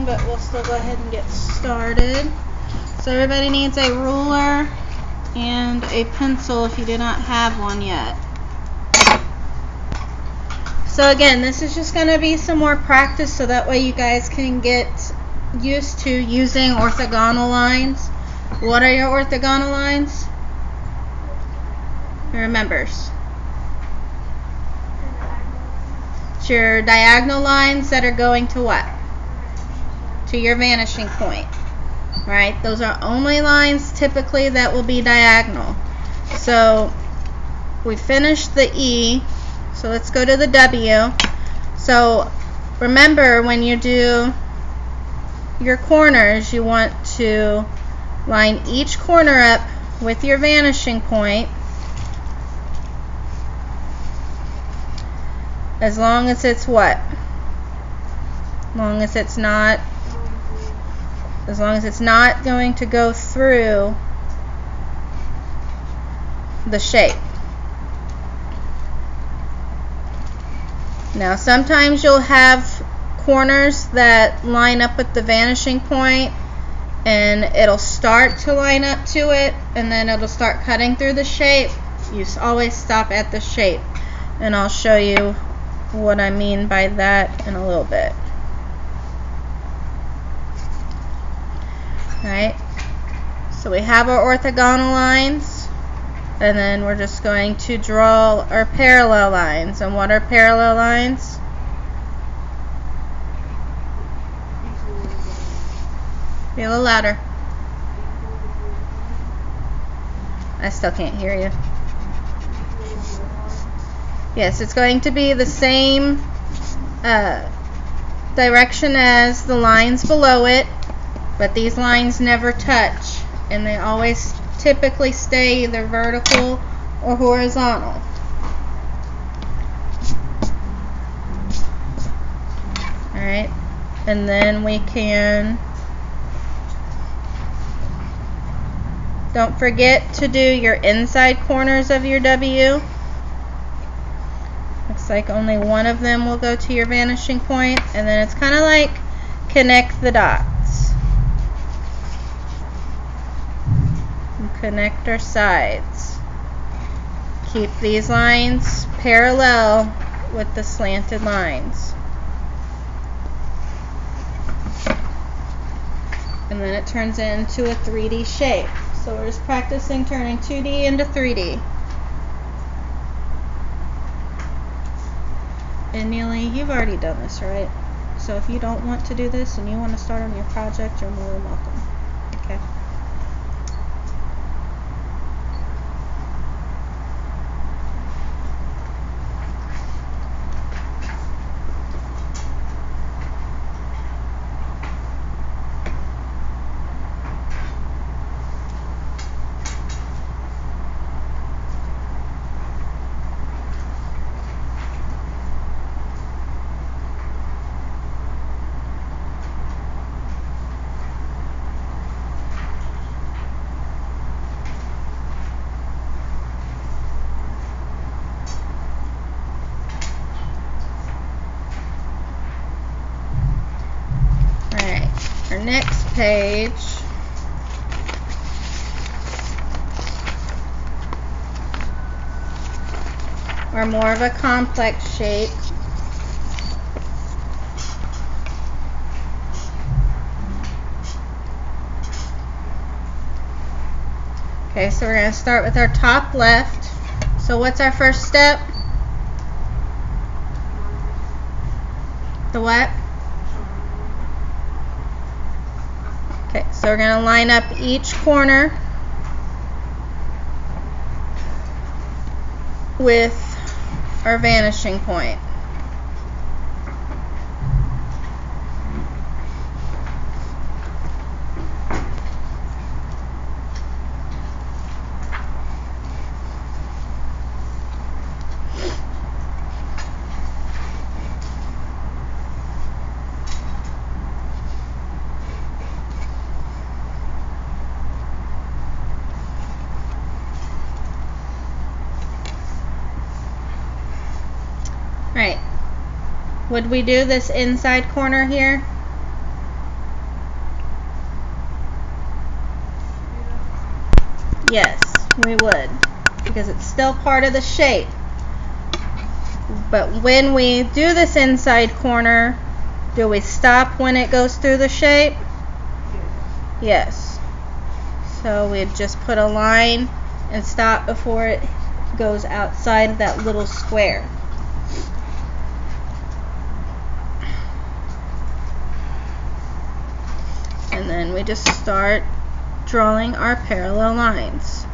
morning, but we'll still go ahead and get started. So everybody needs a ruler and a pencil if you do not have one yet. So again, this is just going to be some more practice so that way you guys can get used to using orthogonal lines. What are your orthogonal lines? Remembers. It's your diagonal lines that are going to what? To your vanishing point. Right? Those are only lines typically that will be diagonal. So we finished the E. So let's go to the W. So remember, when you do your corners, you want to line each corner up with your vanishing point, as long as it's what? As long as it's not going to go through the shape. Now sometimes you'll have corners that line up with the vanishing point and it'll start to line up to it and then it'll start cutting through the shape. You always stop at the shape, and I'll show you what I mean by that in a little bit. Alright, so we have our orthogonal lines, and then we're just going to draw our parallel lines. And what are parallel lines? Be a little louder. I still can't hear you. Yes, it's going to be the same direction as the lines below it, but these lines never touch, and they always typically stay either vertical or horizontal. Alright, and then we can, don't forget to do your inside corners of your W. Looks like only one of them will go to your vanishing point, and then it's kind of like connect the dots. And connect our sides. Keep these lines parallel with the slanted lines. And then it turns into a 3D shape. So we're just practicing turning 2D into 3D. And Neely, you've already done this, right? So if you don't want to do this and you want to start on your project, you're more than welcome. Okay? Our next page are more of a complex shape. Okay, so we're going to start with our top left. So what's our first step? The what? Okay, so we're going to line up each corner with our vanishing point. Right. Would we do this inside corner here? Yes, we would, because it's still part of the shape. But when we do this inside corner, do we stop when it goes through the shape? Yes. So we'd just put a line and stop before it goes outside of that little square. And then we just start drawing our parallel lines.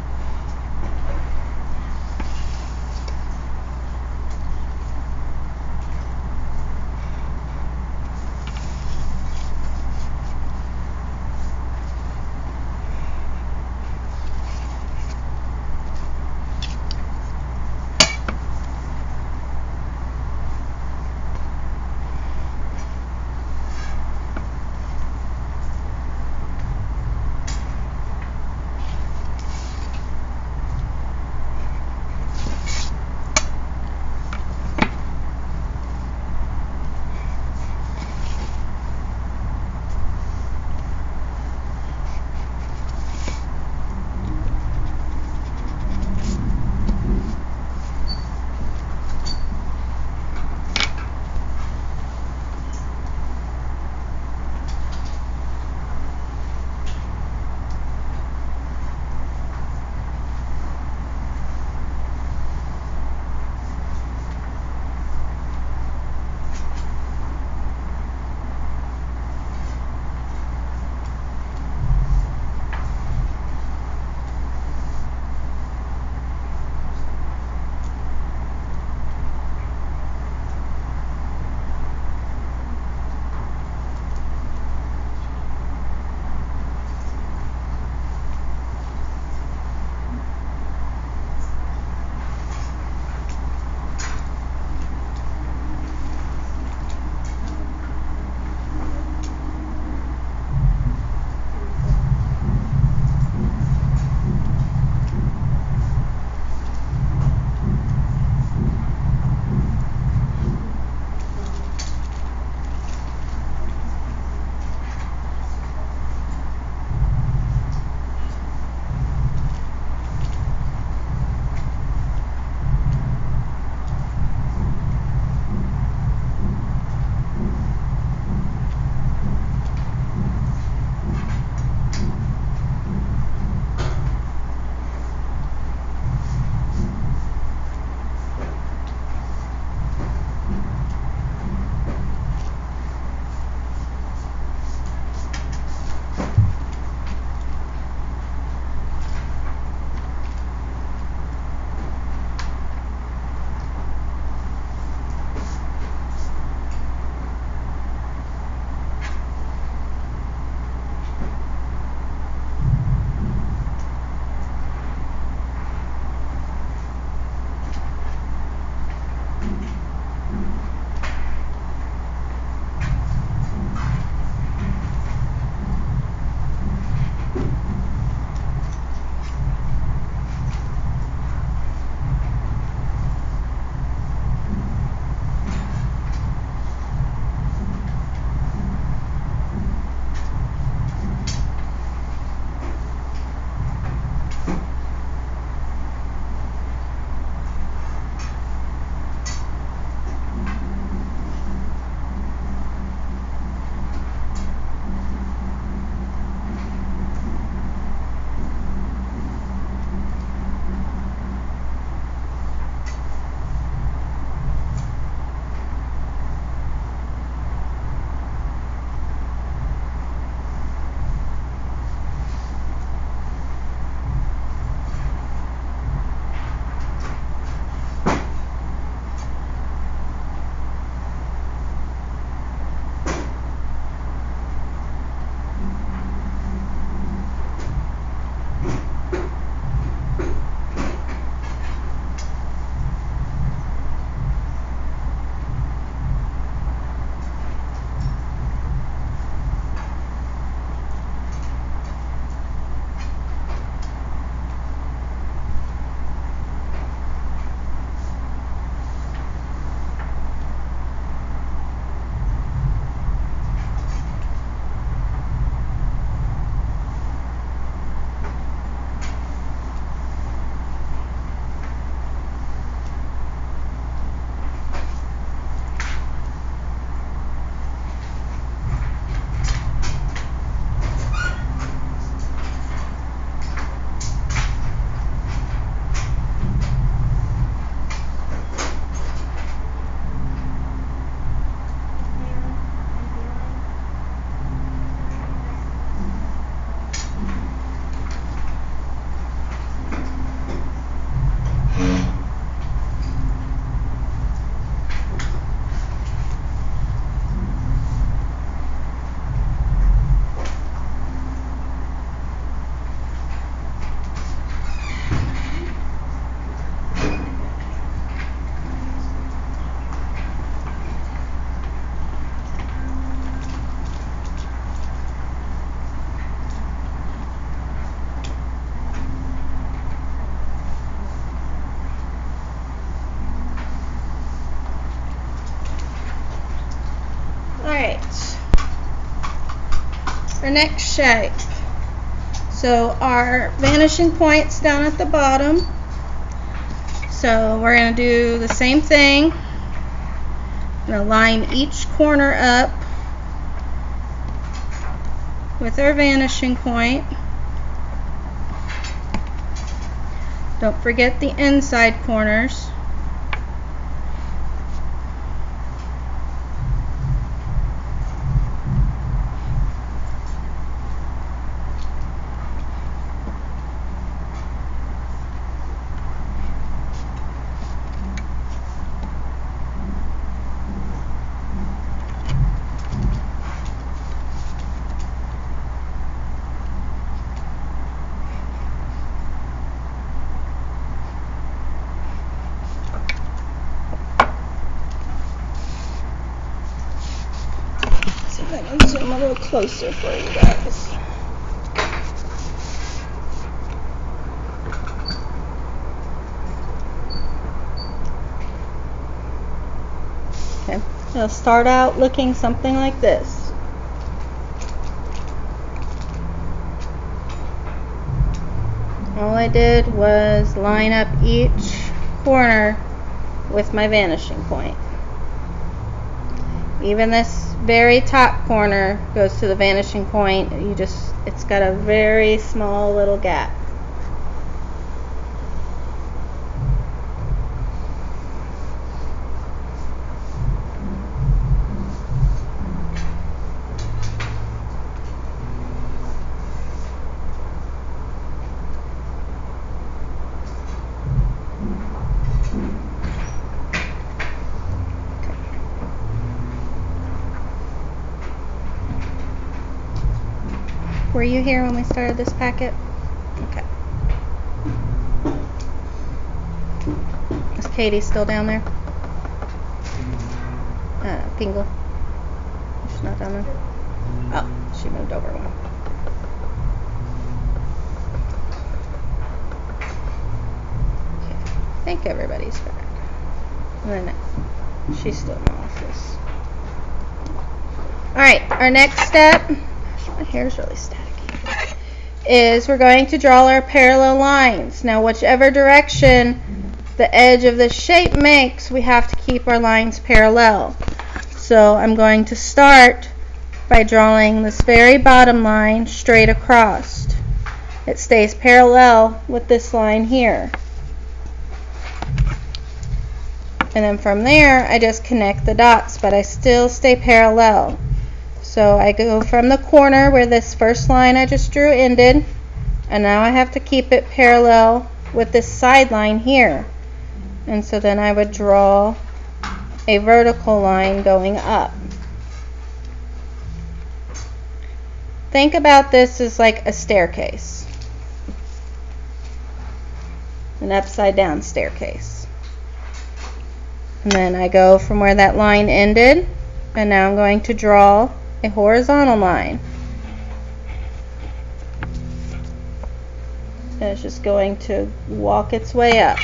Alright. Our next shape. So our vanishing point's down at the bottom. So we're going to do the same thing. I'm going to line each corner up with our vanishing point. Don't forget the inside corners. Let me zoom a little closer for you guys. Okay, it'll start out looking something like this. All I did was line up each corner with my vanishing point. Even this very top corner goes to the vanishing point. It's got a very small little gap. Were you here when we started this packet? Okay. Is Katie still down there? Pingle. She's not down there? Oh, she moved over one. Okay. I think everybody's back. And then she's still in the office. Alright, our next step, my hair's really staticky, is we're going to draw our parallel lines. Now, whichever direction the edge of the shape makes, we have to keep our lines parallel. So I'm going to start by drawing this very bottom line straight across. It stays parallel with this line here. And then from there, I just connect the dots, but I still stay parallel. So I go from the corner where this first line I just drew ended, and now I have to keep it parallel with this side line here. And so then I would draw a vertical line going up. Think about this as like a staircase, an upside down staircase. And then I go from where that line ended, and now I'm going to draw a horizontal line. And it's just going to walk its way up.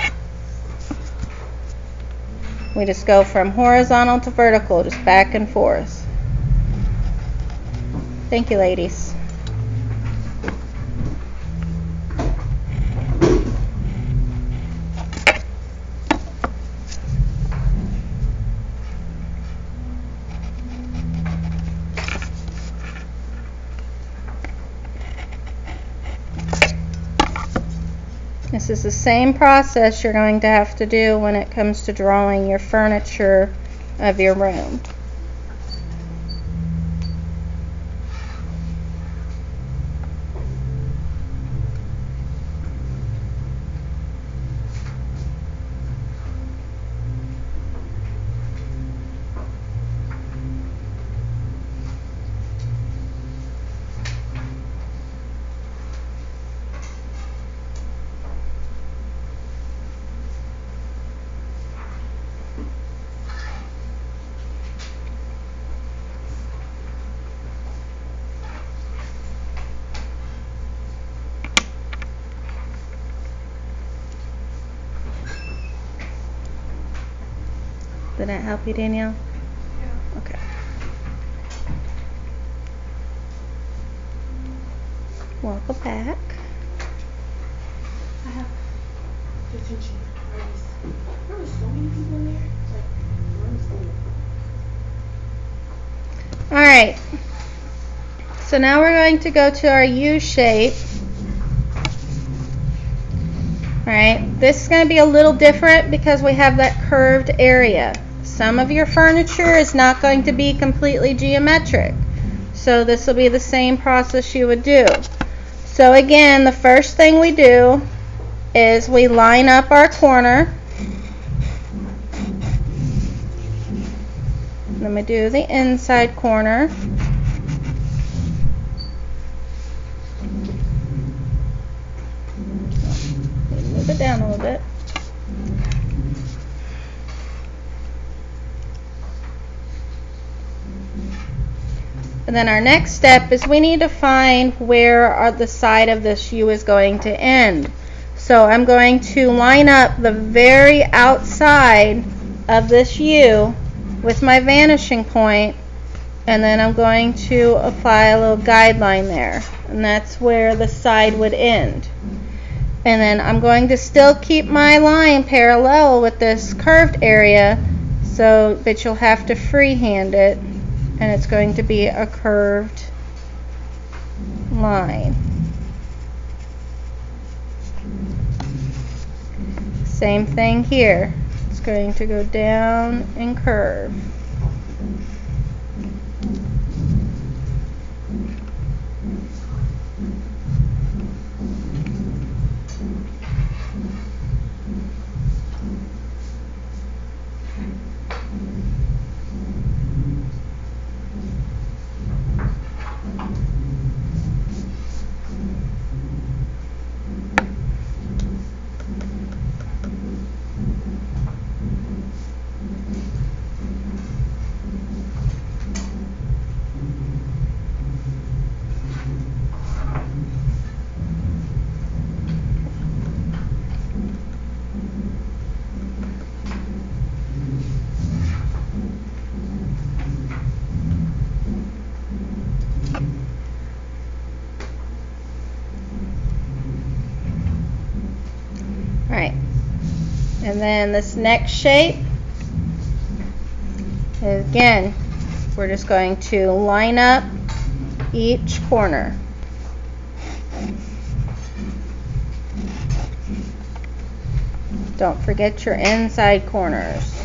We just go from horizontal to vertical, just back and forth. Thank you, ladies. This is the same process you're going to have to do when it comes to drawing your furniture of your room. Did that help you, Danielle? Yeah. Okay. Welcome back. I have detention. There were so many people in there. Alright. So now we're going to go to our U shape. Alright. This is going to be a little different because we have that curved area. Some of your furniture is not going to be completely geometric. So this will be the same process you would do. So again, the first thing we do is we line up our corner. Then we do the inside corner. Move it down a little bit. And then our next step is we need to find where the side of this U is going to end. So I'm going to line up the very outside of this U with my vanishing point, and then I'm going to apply a little guideline there, and that's where the side would end. And then I'm going to still keep my line parallel with this curved area, so that you'll have to freehand it, and it's going to be a curved line. Same thing here. It's going to go down and curve. Alright, and then this next shape, again, we're just going to line up each corner. Don't forget your inside corners.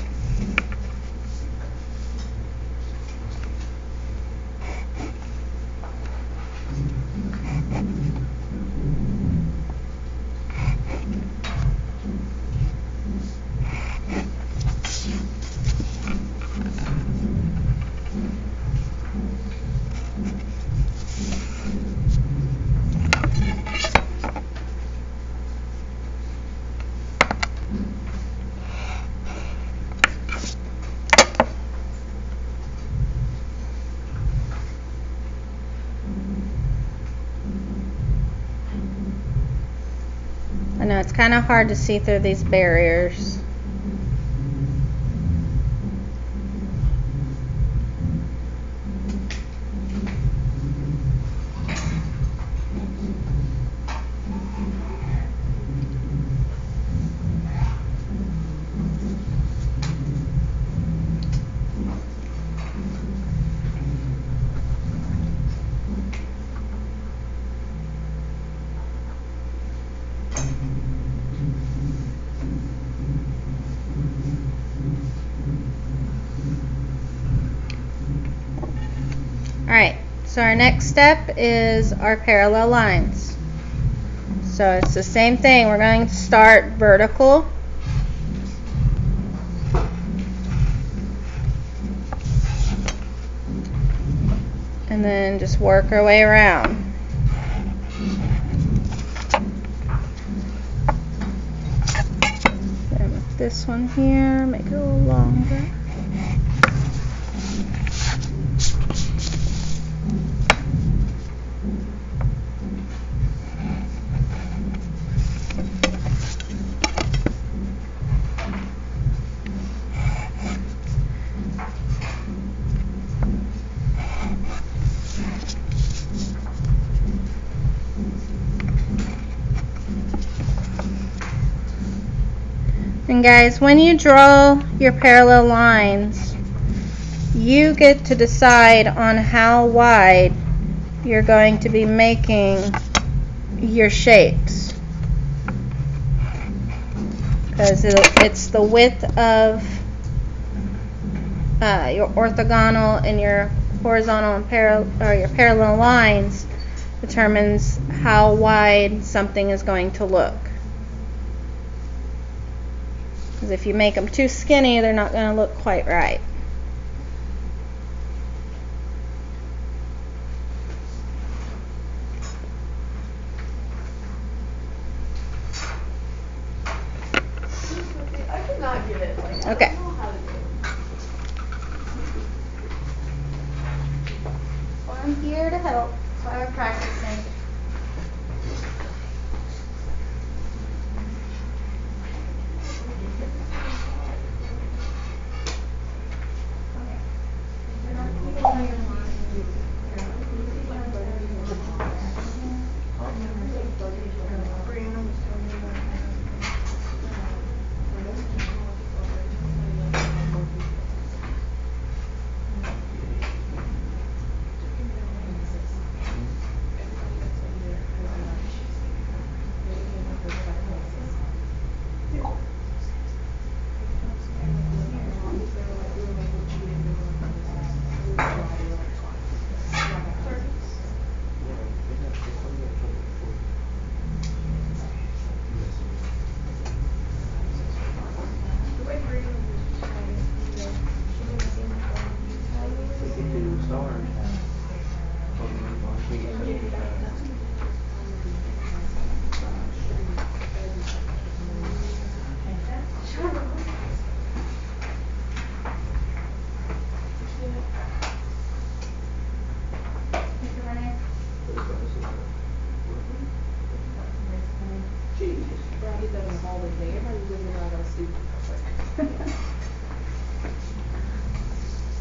I know it's kind of hard to see through these barriers. Alright, so our next step is our parallel lines. So it's the same thing. We're going to start vertical. And then just work our way around. Then with this one here, make it a little longer. And guys, when you draw your parallel lines, you get to decide on how wide you're going to be making your shapes. Because it's the width of your orthogonal and your horizontal and your parallel lines determines how wide something is going to look. Because if you make them too skinny, they're not going to look quite right. I could not get it. Like, Okay. I don't know how to do it. Well, I'm here to help. That's why we're practicing.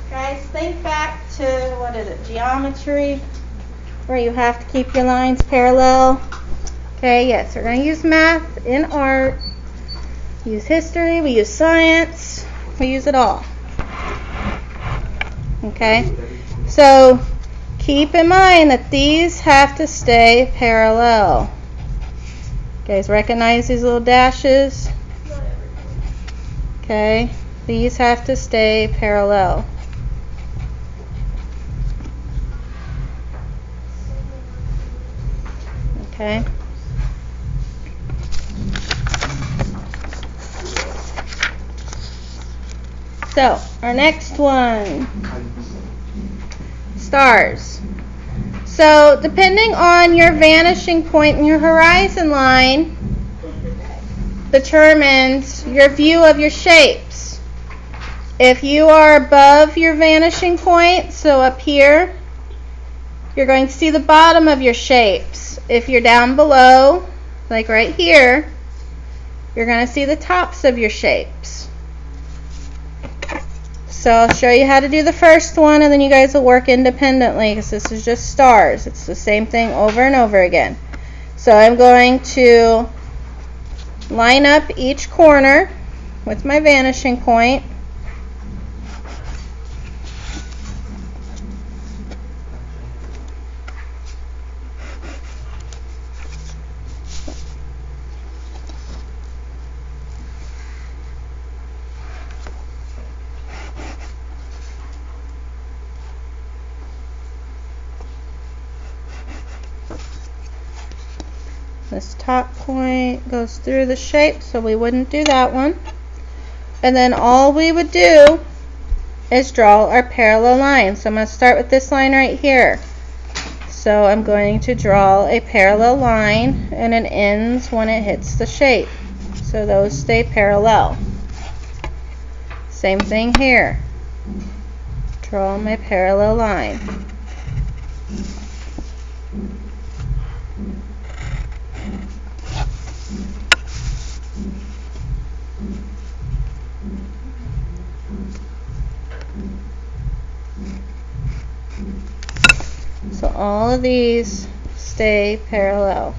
Guys, think back to, what is it, geometry, where you have to keep your lines parallel. Okay, yes, we're going to use math in art, we use history, we use science, we use it all. Okay, so keep in mind that these have to stay parallel. Guys, recognize these little dashes? Okay, these have to stay parallel. Okay. So, our next one, stars. So, depending on your vanishing point and your horizon line, determines your view of your shapes. If you are above your vanishing point, so up here, you're going to see the bottom of your shapes. If you're down below, like right here, you're going to see the tops of your shapes. So I'll show you how to do the first one, and then you guys will work independently, because this is just stars. It's the same thing over and over again. So I'm going to line up each corner with my vanishing point. This top point goes through the shape, so we wouldn't do that one. And then all we would do is draw our parallel line. So I'm going to start with this line right here. So I'm going to draw a parallel line, and it ends when it hits the shape. So those stay parallel. Same thing here. Draw my parallel line. So all of these stay parallel.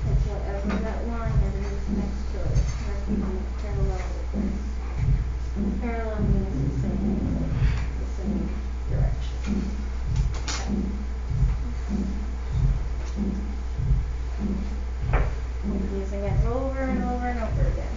It's whatever that line is next to it, marking it parallel with this. Parallel means the same direction. We'll be using it over and over and over again.